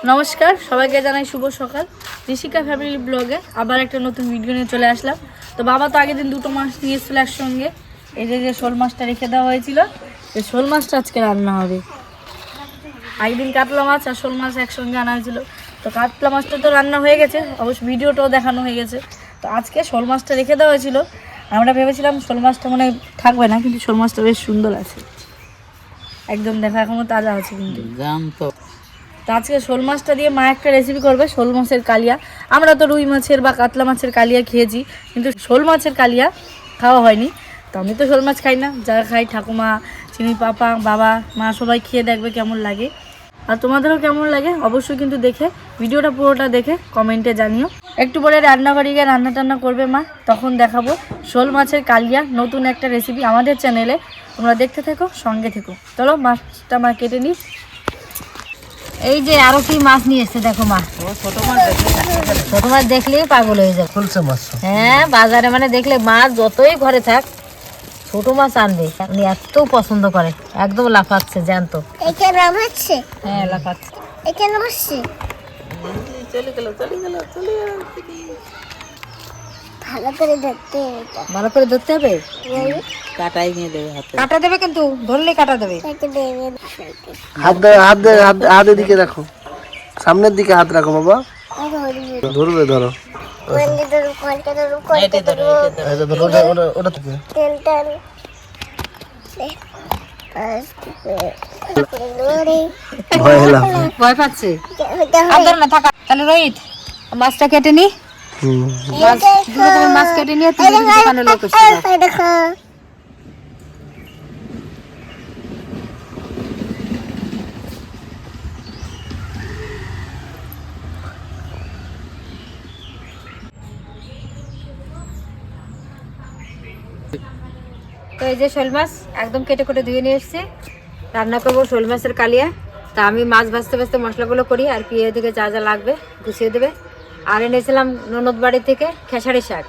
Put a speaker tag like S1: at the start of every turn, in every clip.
S1: নমস্কার সবাইকে জানাই শুভ সকাল। ঋষিকা ফ্যামিলি ব্লগে আবার একটা নতুন ভিডিও নিয়ে চলে আসলাম। তো বাবা তো আগের দিন দুটো মাছ নিয়ে এসেছিল একসঙ্গে। এই যে শোল মাছটা রেখে দেওয়া হয়েছিল, এই শোল মাছটা আজকে রান্না হবে। আগের দিন কাতলা মাছ আর শোল মাছ একসঙ্গে আনা হয়েছিল। তো কাতলা মাছটা তো রান্না হয়ে গেছে, অবশ্য ভিডিওটাও দেখানো হয়ে গেছে। তো আজকে শোল মাছটা রেখে দেওয়া হয়েছিল। আমরা ভেবেছিলাম শোল মাছটা মানে থাকবে না, কিন্তু শোল মাছটা বেশ সুন্দর আছে, একদম দেখা এখনো তাজা আছে কিন্তু। তো আজকে শোল মাছটা দিয়ে মা একটা রেসিপি করবে, শোল মাছের কালিয়া। আমরা তো রুই মাছের বা কাতলা মাছের কালিয়া খেয়েছি, কিন্তু শোল মাছের কালিয়া খাওয়া হয়নি। তো আমি তো শোল মাছ খাই না, যারা খাই ঠাকুমা, চিনি, পাপা, বাবা, মা সবাই খেয়ে দেখবে কেমন লাগে। আর তোমাদেরও কেমন লাগে অবশ্যই কিন্তু দেখে ভিডিওটা পুরোটা দেখে কমেন্টে জানিও। একটু পরে রান্নাঘরে গিয়ে রান্না টান্না করবে মা, তখন দেখাবো শোল মাছের কালিয়া, নতুন একটা রেসিপি আমাদের চ্যানেলে। তোমরা দেখতে থেকো, সঙ্গে থেকো। চলো মাছটা মা কেটে নিই। এই যে আরো কি মাছ নিয়ে এসছে দেখো মা, ছোট মাছ দেখলেই পাগল হয়ে যাবে। হ্যাঁ, বাজারে মানে দেখলে মাছ যতই ঘরে থাক ছোট মাছ আনবে, আপনি এত পছন্দ করে, একদম লাফাচ্ছে জ্যান্ত। হ্যাঁ লাফাচ্ছে, ভালো করে ধরতে হবে, কাটাই নিয়ে দেবে হাতে, কাটা দেবে কিন্তু ধরলে কাটা দেবে।
S2: হাত দিকে রাখো, সামনের দিকে হাত রাখো বাবা, ধরবে ধরো।
S1: ভয় পাচ্ছে, তাহলে রোহিত মাছটা কেটে নি, মাছ কেটে নিয়ে তুমি দোকানে লোক এসে যাও। তো এই যে শোল মাছ একদম কেটে কেটে ধুয়ে নিয়ে এসেছি, রান্না করবো শোল মাছের কালিয়া। তা আমি মাছ ভাজতে ভাজতে মশলাগুলো করি, আর কি এদিকে যা যা লাগবে গুছিয়ে দেবে। আর এনেছিলাম ননদ বাড়ি থেকে খেসারি শাক,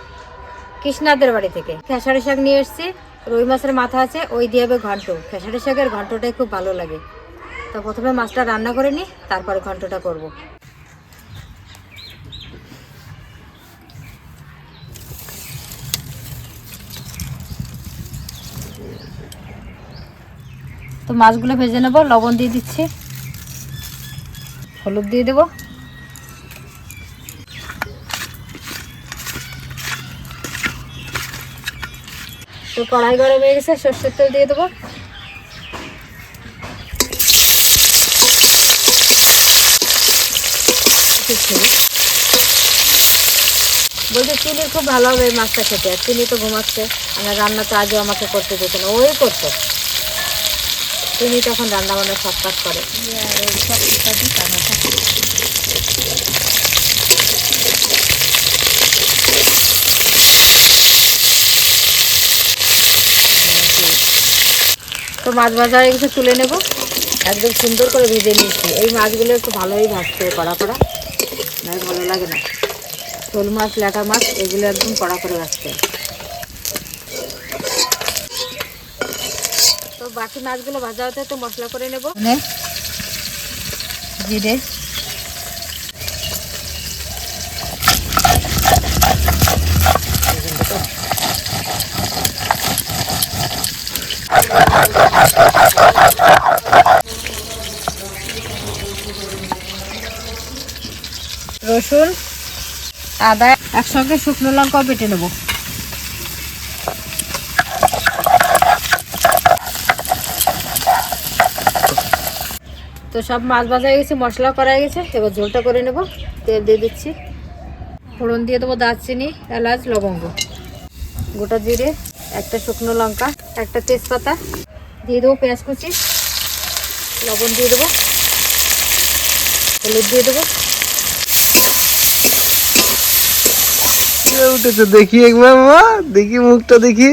S1: কৃষ্ণাদের বাড়ি থেকে খেসারি শাক নিয়ে এসেছি। রুই মাছের মাথা আছে, ওই দিয়ে হবে ঘন্ট। খেসারি শাকের ঘন্টটাই খুব ভালো লাগে। তো প্রথমে মাছটা রান্না করে নিই, তারপরে ঘন্টটা করব। তো মাছগুলো ভেজে নেবো, লবণ দিয়ে দিচ্ছি, হলুদ দিয়ে দেবো, তো কড়াই গরম হয়ে গেছে, সর্ষের তেল দিয়ে দেবো। বলতে চিনি খুব ভালো হবে এই মাছটা খেতে, আর চিনি তো ঘুমাচ্ছে, আমার রান্না তো আজও আমাকে করতে দিত না, ওই করতো। চিনি তখন রান্না বান্না সব কাজ করে। তো মাছ ভাজা হয়ে গেছে, তুলে নেব। একদম সুন্দর করে ভেজে নিয়েছি। এই মাছগুলো একটু ভালোই ভাজতে হবে, কড়া কড়া, না ভালো লাগে না। শোল মাছ, ল্যাটা মাছ, এগুলো একদম কড়া করে ভাজতে হবে। তো বাকি মাছগুলো ভাজা হতে তো মশলা করে নেব। জিরে, রসুন, আদা একসঙ্গে শুকনো লঙ্কাও বেটে নেব। তো সব মাছ ভাজা হয়ে গেছে, মশলা করা হয়ে গেছে, এবার ঝোলটা করে নেব। তেল দিয়ে দিচ্ছি, ফোড়ন দিয়ে দেবো দারচিনি, এলাচ, লবঙ্গ, গোটা জিরে, একটা শুকনো লঙ্কা, একটা তেজপাতা দিয়ে দেবো, পেঁয়াজ কুচি, লবণ দিয়ে দেবো, হলুদ দিয়ে দেবো।
S2: উঠেছে দেখি একবার মা, দেখি মুখটা দেখি,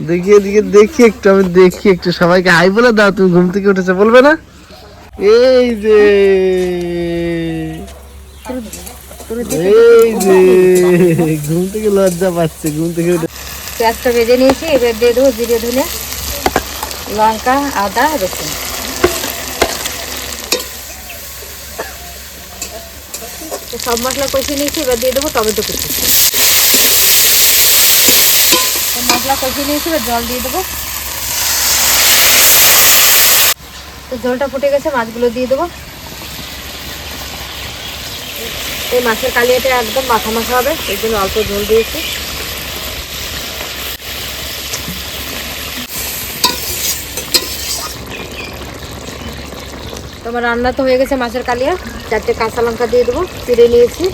S2: দেখি এদিকে দেখি একটু, আমি দেখি একটু, সবাইকে হাই বলে দাও। তুমি ঘুম থেকে উঠেছে বলবে না? এই যে ঘুম থেকে লজ্জা পাচ্ছে, ঘুম থেকে উঠে।
S1: পেঁয়াজটা ভেজে নিয়েছি, এবার দিয়ে দেবো জিরে, ধনে, লঙ্কা, আদা, রসুন। তো সব মশলা কষিয়ে নিয়েছি, এবার দিয়ে দেবো টমেটো কুচি। মশলা কষিয়ে নিয়েছি, এবার জল দিয়ে দেবো। তো জলটা ফুটে গেছে, মাছগুলো দিয়ে দেবো। এই মাছের কালিয়াটা একদম মাখা মাখা হবে, এই জন্য অল্প ঝোল দিয়েছি। তোমার রান্না তো হয়ে গেছে মাছের কালিয়া। 4টে কাঁচা লঙ্কা দিয়ে দেবো, চিড়ে নিয়েছি।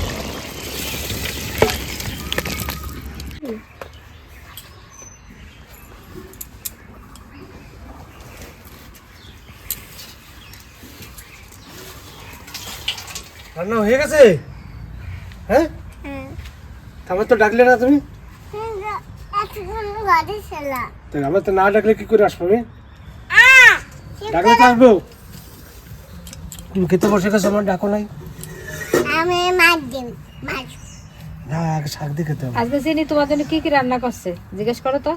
S2: রান্না হয়ে গেছে? হ্যাঁ, তারপর তো ডাকলে না তুমি? তো আমরা তো না ডাকলে কি করে আসবো? ডাকলে তো আসবো। তুমি খেতে বসে গেছো, আমার ডাকো নাই।
S3: আমি মাছ দিন মাছ
S2: না, আগে শাক দিয়ে খেতে হবে।
S1: আজকে চিনি তোমার জন্য কি কি রান্না করছে জিজ্ঞেস করো তো।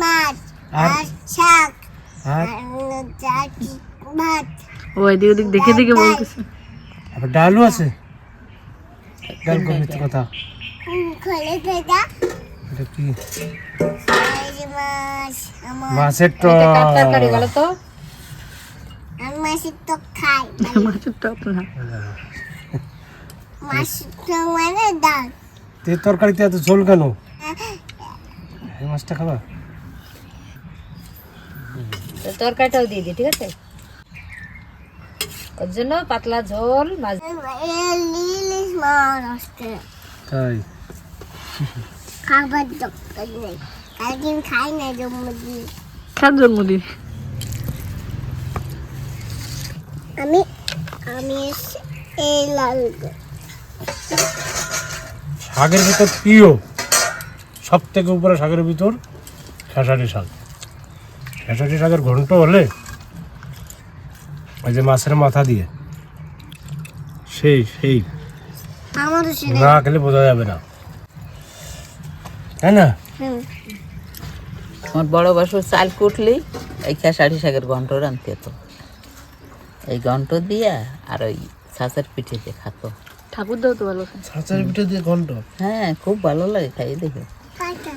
S3: মাছ
S2: আর?
S3: আর শাক
S2: আর
S3: আর ভাত
S1: ও এদিক ওদিক দেখে দেখে বলতেছে।
S2: আবার ডালও আছে। ডাল কোন মিথ্যে কথা?
S3: খোলে থেকে
S2: এটা কি?
S3: মাছ আমার
S2: মাছের
S1: এটা কার তরকারি বলো তো?
S3: আমি মাছের তো খাই
S1: মাছের টক না,
S3: মাছের তো মানে ডাল
S2: তে তরকারিতে এত ঝোল কেন? এই মাছটা খাবা?
S1: তো তরকারিটাও দিয়ে দিই, ঠিক আছে? ওর জন্য পাতলা ঝোল মাছ।
S3: ইলিশ মাছ আসছে
S2: তাই
S3: খাবার দরকার নেই, একদিন খাই না জন্মদিন।
S1: কার জন্মদিন?
S3: আমি এই লাল
S2: শাকের ভিতর প্রিয় সব থেকে উপরে শাকের ভিতর খেসারি শাক। খেসারি শাকের ঘন্ট হলে ওই যে মাছের মাথা দিয়ে সেই সেই
S3: আমারও সেটা
S2: না খেলে বোঝা যাবে না, তাই না?
S4: আমার বড় বাসুর চাল কুটলেই এই খেসারি শাকের ঘন্ট রাঁধতে তো, এই ঘন্ট দিয়া আর ওই ছাঁচের পিঠে দিয়ে খাতো।
S1: ঠাকুর দাও তো ভালো খায়।
S2: ছাঁচের পিঠে দিয়ে ঘন্ট
S4: হ্যাঁ, খুব ভালো লাগে খাই দেখে।
S3: কাটা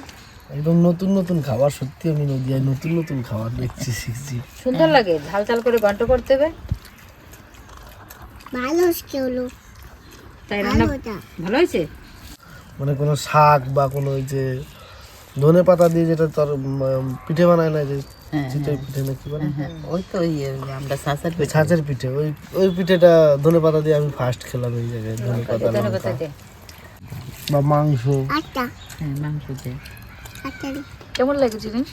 S2: একদম নতুন নতুন খাবার। সত্যি আমি নদিয়ায় নতুন নতুন খাবার দেখছি, শিখছি।
S1: সুন্দর লাগে, ঝাল ঝাল করে ঘন্ট করতে হবে।
S3: ভালো হলো
S1: তাই রান্না
S3: ভালোটা
S1: ভালো হয়েছে।
S2: মানে কোনো শাক বা কোনো ওই যে ধনে পাতা দিয়ে যেটা তোর পিঠে বানায় না, যে
S4: হ্যাঁ,
S2: চিতই পিঠে না কি বলে,
S4: হ্যাঁ, ওই তো ওই আমরা ছাঁচের পিঠে।
S2: ছাঁচের পিঠে, ওই ওই পিঠেটা ধনে পাতা দিয়ে আমি ফার্স্ট খেলাম এই জায়গায়। ধনে পাতা
S1: ধনে
S2: লঙ্কা
S1: পাতা দিয়ে।
S2: বা মাংস।
S3: আটটা
S4: হ্যাঁ, মাংস দিয়ে।
S3: আটটা
S1: কেমন লাগে জিনিস?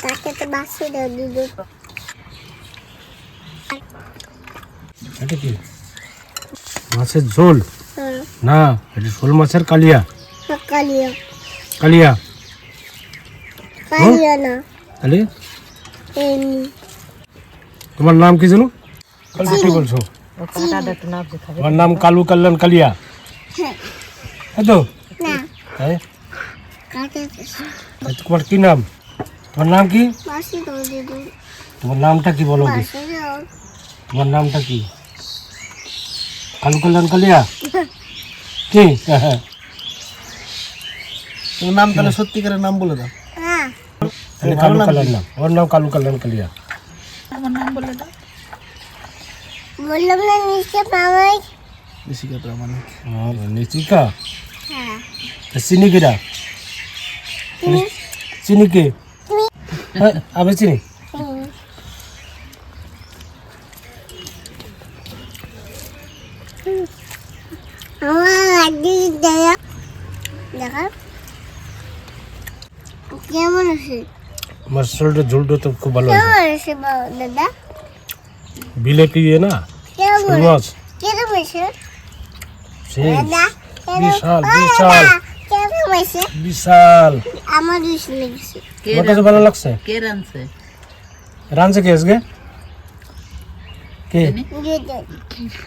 S3: কাটাতে বাসি দাও দিদি
S2: এটা কি মাছের ঝোল? না, এটা শোল মাছের কালিয়া।
S3: কালিয়া
S2: কালিয়া
S3: কালিয়া না
S2: তাহলে
S3: এমনি
S2: তোমার নাম কি জানো? কি বলছো?
S1: ও কাটাটা একটু নাবছে খাবে।
S2: তোমার নাম কালু কল্যাণ কালিয়া,
S3: হ্যাঁ
S2: তাই তো?
S3: না
S2: তাই
S3: কাটাতে
S2: তোমার কি নাম? তোমার নাম কি?
S3: বাসি দাও দিদি
S2: তোমার নামটা কি বলো? কি
S3: বাসি দাও
S2: তোমার নামটা কি? কালু কল্যাণ কালিয়া কি? তোমার নাম তাহলে সত্যিকারের নাম বলে দাও।
S3: হ্যাঁ
S2: তাহলে কালু কল্যাণ নাম, ওর নাম কালু কল্যাণ কালিয়া।
S1: আমার নাম বলে দাও।
S3: বললাম না নিচে পাওয়াই
S2: নিশিকা প্রামাণিক। আর নিশিকা
S3: হ্যাঁ
S2: চিনি কিরা? চিনি কে? হ্যাঁ, আমি চিনি।
S3: আমার একদিন দেখা কেমন আছে
S2: আমার শরীরের ঝোলটা তো খুব ভালো
S3: কেমন
S2: হয়েছে।
S3: আছে দাদা
S2: বিলেতি না
S3: কেমন
S2: শোল মাছ,
S3: কেমন আছে
S2: সেই
S3: দাদা
S2: বিশাল
S3: ও
S2: বিশাল
S3: দাদা, কেমন আছে
S2: বিশাল।
S3: আমার দুষ লেগেছে
S4: কে
S2: আমার কাছে ভালো লাগছে।
S4: কে রাঁধছে?
S2: রাঁধছে কে আজকে? কে?
S3: দিদি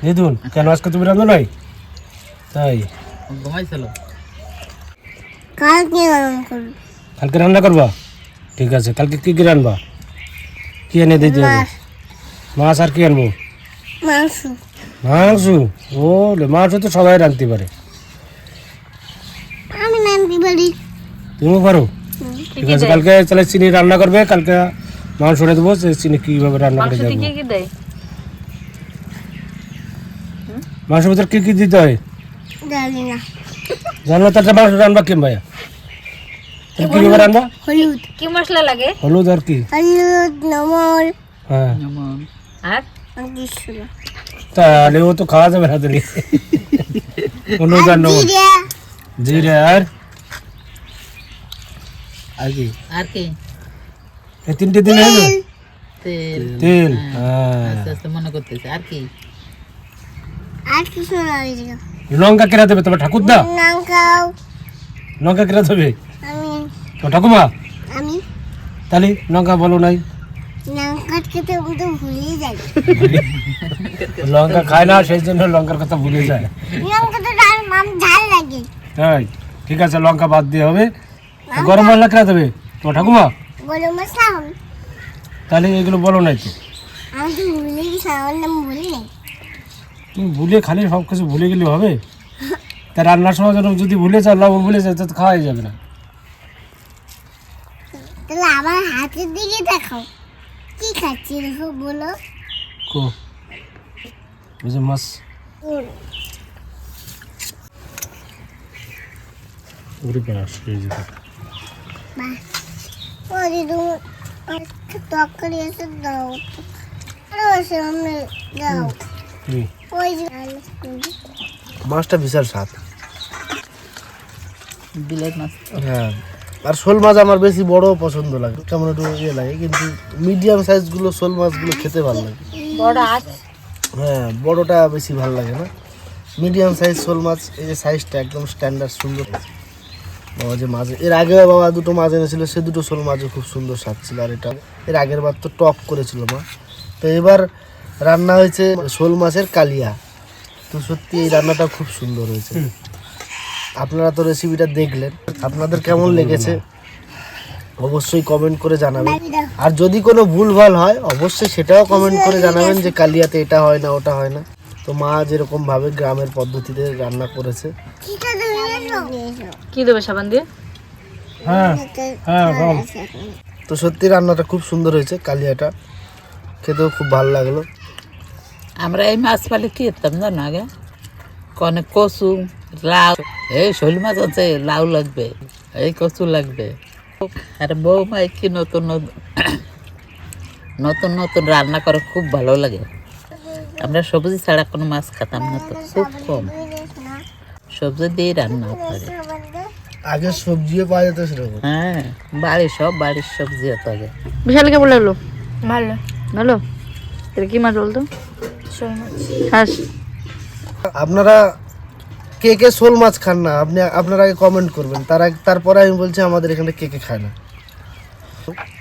S2: দিদুন। কেন আজকে তুমি রাঁধো নাই? তাই
S4: ঘুমাইছিল।
S3: কালকে রান্না করবো
S2: কালকে রান্না করবা? ঠিক আছে, কালকে কি কি রান্না? কি এনে দিতে হবে?
S3: মাছ।
S2: মাছ আর কি আনবো?
S3: মাংস
S5: মাংস, ও মাংস তো সবাই রাঁধতে পারে,
S3: আমি নামতে পারি।
S5: তুমিও পারো? ঠিক আছে, কালকে তাহলে চিনি রান্না করবে, কালকে মাংস রেখে দেবো, সে চিনি কিভাবে রান্না করে
S1: মাংসতে
S5: দেবো।
S1: কি কি দেয়?
S5: মাংসের ভিতরে কি কি দিতে হয়
S3: জানি না।
S5: জানো তো? একটা মাংস রান্না কেম ভাইয়া, তাহলে কিভাবে রান্না?
S3: হলুদ
S1: কি মশলা লাগে?
S5: হলুদ আর কি?
S3: হলুদ নমর
S5: হ্যাঁ,
S1: আর
S3: আর কিছু না।
S5: তাহলে ও তো খাওয়া যাবে না তাহলে। হলুদ আর লবণ,
S3: জিরে
S5: জিরে আর আর কি?
S4: আর কি?
S5: এই তিনটে দিন হলো
S4: তেল।
S5: তেল। হ্যাঁ,
S4: আস্তে আস্তে মনে করতেছে। আর কি?
S3: আর কিছু না। দিও
S5: লঙ্কা কেনা দেবে তোমার ঠাকুরদা?
S3: লঙ্কাও
S5: লঙ্কা কেনা দেবে
S3: আমি
S5: তোমার ঠাকুমা?
S3: আমি
S5: তাহলে লঙ্কা বলো নাই,
S3: লঙ্কা খেতে আমি তো ভুলেই যাই।
S5: লঙ্কা খায় না সেই জন্য লঙ্কার কথা ভুলে যায়।
S3: লঙ্কা তো ঝাল লাগে।
S5: তাই ঠিক আছে, লঙ্কা বাদ দিয়ে হবে। গরম মশলা কেনা দেবে তোমার ঠাকুমা?
S3: গরম মশলা হবে।
S5: তাহলে এগুলো বলো নাই তো,
S3: আমি তো ভুলে গেছি, আমার নাম ভুলি নাই।
S5: তুমি ভুলে খালি সব কিছু ভুলে গেলে হবে? তা রান্নার সময় যদি ভুলে যাও, লবণ ভুলে যাও, তো খাওয়াই যাবে না।
S3: তাহলে আমার হাতের দিকে দেখাও, কি খাচ্ছি দেখো বলো।
S5: কো ওই যে মাছ উড়ে পড়ে আসছে, এই যে দেখো।
S3: ও দিদু তরকারি এসে দাও, আরো আছে আমি দাও।
S5: হুম।
S3: ওই যে
S2: মাছটা বিশাল স্বাদ।
S4: বিলেত মাছ।
S2: হ্যাঁ, আর শোল মাছ আমার বেশি বড় পছন্দ লাগে, কেমন একটু ইয়ে লাগে, কিন্তু মিডিয়াম সাইজগুলো শোল মাছগুলো খেতে ভালো লাগে।
S1: বড় আছে।
S2: হ্যাঁ, বড়টা বেশি ভালো লাগে না, মিডিয়াম সাইজ শোল মাছ। এই যে সাইজটা একদম স্ট্যান্ডার্ড সুন্দর। বাবা যে মাছ এর আগে বাবা দুটো মাছ এনেছিল, সে দুটো শোল মাছও খুব সুন্দর স্বাদ ছিল। আর এটা এর আগের বার তো টক করেছিল মা, তো এবার রান্না হয়েছে শোল মাছের কালিয়া। তো সত্যি এই রান্নাটা খুব সুন্দর হয়েছে। আপনারা তো রেসিপিটা দেখলেন, আপনাদের কেমন লেগেছে অবশ্যই কমেন্ট করে জানাবেন। আর যদি কোনো ভুলভাল হয় অবশ্যই সেটাও কমেন্ট করে জানাবেন, যে কালিয়াতে এটা হয় না ওটা হয় না। তো মা যেরকম ভাবে গ্রামের পদ্ধতিতে রান্না করেছে।
S3: কিটা দিয়ে এসো।
S1: কি দেবে সাবান দিয়ে?
S5: হ্যাঁ হ্যাঁ বল।
S2: তো সত্যি রান্নাটা খুব সুন্দর হয়েছে, কালিয়াটা খেতেও খুব ভালো লাগলো।
S4: আমরা এই মাছ পালে কি করতাম জানো? আগে কনে কচু, লাউ, এই শোল মাছ আছে, লাউ লাগবে, এই কচু লাগবে। আর বৌমা কি নতুন নতুন নতুন নতুন রান্না করে, খুব ভালো লাগে। আমরা সবজি ছাড়া কোনো মাছ খেতাম না, তো খুব কম সবজি দিয়ে রান্না করে।
S2: আগে সবজিও পাওয়া যেত সেরকম।
S4: হ্যাঁ, বাড়ির সবজি হতো আগে।
S1: বিশাল কেমন লাগলো? ভালো। ভালো? এটা কি মাছ বলতো?
S3: শোল মাছ।
S1: হাঁস।
S2: আপনারা কে কে শোল মাছ খান না, আপনারা আগে কমেন্ট করবেন, তারপরে আমি বলছি আমাদের এখানে কে কে খায় না।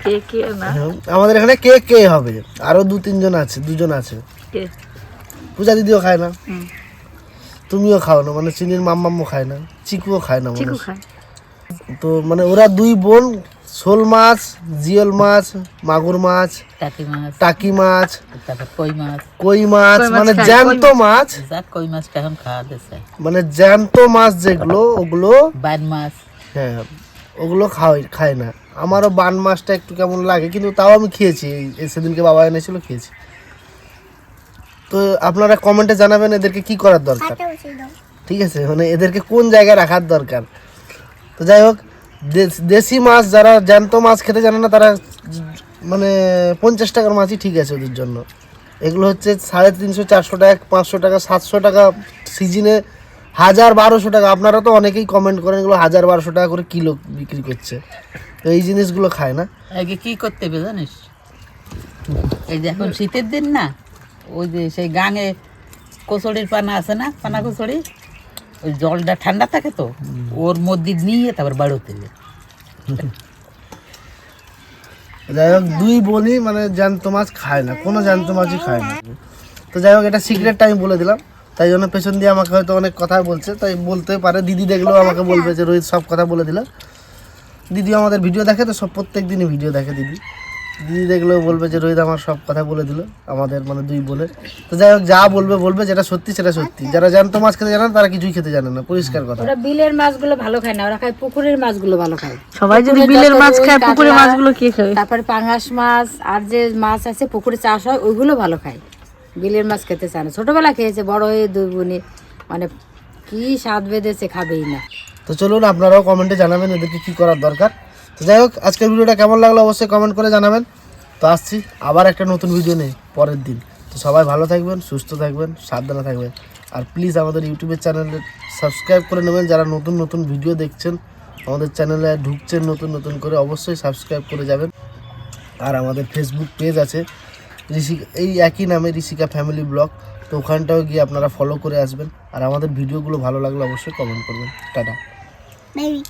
S1: কে কে না?
S2: আমাদের এখানে কে কে হবে, আরো দুজন আছে।
S1: কে?
S2: পূজা দিদিও খায় না,
S1: হুম।
S2: তুমিও খাও না, মানে চিনির মাম্মাম্মও খায় না, চিকুও খায় না মনে
S1: চিকু
S2: হয়।
S1: খায়।
S2: তো মানে ওরা দুই বোন শোল মাছ, জিওল মাছ, মাগুর মাছ, টাকি মাছ,
S4: তারপর কই মাছ।
S2: কই মাছ, মানে
S1: খায়,
S2: জ্যান্ত মাছ,
S4: যাক কই মাছটা এখন খাওয়া দিচ্ছে।
S2: মানে জ্যান্ত মাছ যেগুলো ওগুলো,
S4: বাইন মাছ।
S2: হ্যাঁ ওগুলো খায় না। আমারও বান মাছটা একটু কেমন লাগে, কিন্তু তাও আমি খেয়েছি, এই সেদিনকে বাবা এনেছিল খেয়েছি। তো আপনারা কমেন্টে জানাবেন এদেরকে কি করার দরকার,
S3: হাতে বসে দাও।
S2: ঠিক আছে, মানে এদেরকে কোন জায়গায় রাখার দরকার। তো যাই হোক, দেশি মাছ যারা জ্যান্ত মাছ খেতে জানে না তারা মানে 50 টাকার মাছই ঠিক আছে ওদের জন্য। এগুলো হচ্ছে 350, 400 টাকা, 500 টাকা, 700 টাকা, সিজনে 1000, 1200 টাকা। আপনারা তো অনেকেই কমেন্ট করেন এগুলো 1000, 1200 টাকা করে কিলো বিক্রি করছে। তো এই জিনিসগুলো খায় না।
S4: আগে কি করতে হবে জানিস? এই যে এখন শীতের দিন না, ওই যে সেই গাঙে কচুরির পানা আছে না, পানা কচুরি, ওই জলটা ঠান্ডা থাকে তো, ওর মধ্যে নিয়ে তারপর বাড়োতে।
S2: যাই হোক, দুই বোনই মানে জ্যান্ত মাছ খায় না, কোনো জ্যান্ত মাছই খায় না। তো যাই হোক, এটা সিক্রেটটা আমি বলে দিলাম, তাই জন্য পেছন দিয়ে আমাকে হয়তো অনেক কথা বলছে, তাই বলতে পারে। দিদি দেখলেও আমাকে বলবে যে রোহিত সব কথা বলে দিল। দিদিও আমাদের ভিডিও দেখে, তো সব প্রত্যেক দিনই ভিডিও দেখে দিদি। দিদি দেখলেও বলবে যে রোহিত আমার সব কথা বলে দিল আমাদের মানে দুই বোনের। তো যাই হোক, যা বলবে বলবে, যেটা সত্যি সেটা সত্যি। যারা জ্যান্ত মাছ খেতে জানে না তারা কিছুই খেতে জানে না, পরিষ্কার কথা।
S6: ওরা বিলের মাছগুলো ভালো খায় না, ওরা খায় পুকুরের মাছগুলো ভালো খায়।
S1: সবাই যদি বিলের মাছ খায়, পুকুরের মাছগুলো কে খায়?
S6: তারপরে পাঙ্গাস মাছ আর যে মাছ আছে পুকুরে চাষ হয় ওইগুলো ভালো খায়, বিলের মাছ খেতে চায় না। ছোটবেলা খেয়েছে, বড় হয়ে দুই বোনে মানে কি স্বাদ বেঁধেছে, খাবেই না।
S2: তো চলুন, আপনারাও কমেন্টে জানাবেন এদেরকে কী করার দরকার। তো যাই হোক, আজকের ভিডিওটা কেমন লাগলো অবশ্যই কমেন্ট করে জানাবেন। তো আসছি আবার একটা নতুন ভিডিও নিয়ে পরের দিন। তো সবাই ভালো থাকবেন, সুস্থ থাকবেন, সাবধানে থাকবেন। আর প্লিজ আমাদের ইউটিউবের চ্যানেলে সাবস্ক্রাইব করে নেবেন। যারা নতুন নতুন ভিডিও দেখছেন, আমাদের চ্যানেলে ঢুকছেন নতুন নতুন করে, অবশ্যই সাবস্ক্রাইব করে যাবেন। আর আমাদের ফেসবুক পেজ আছে এই একই নামে ঋষিকা ফ্যামিলি ব্লগ, তো ওখানটাও গিয়ে আপনারা ফলো করে আসবেন। আর আমাদের ভিডিওগুলো ভালো লাগলে অবশ্যই কমেন্ট করবেন। টাটা।
S3: বেবি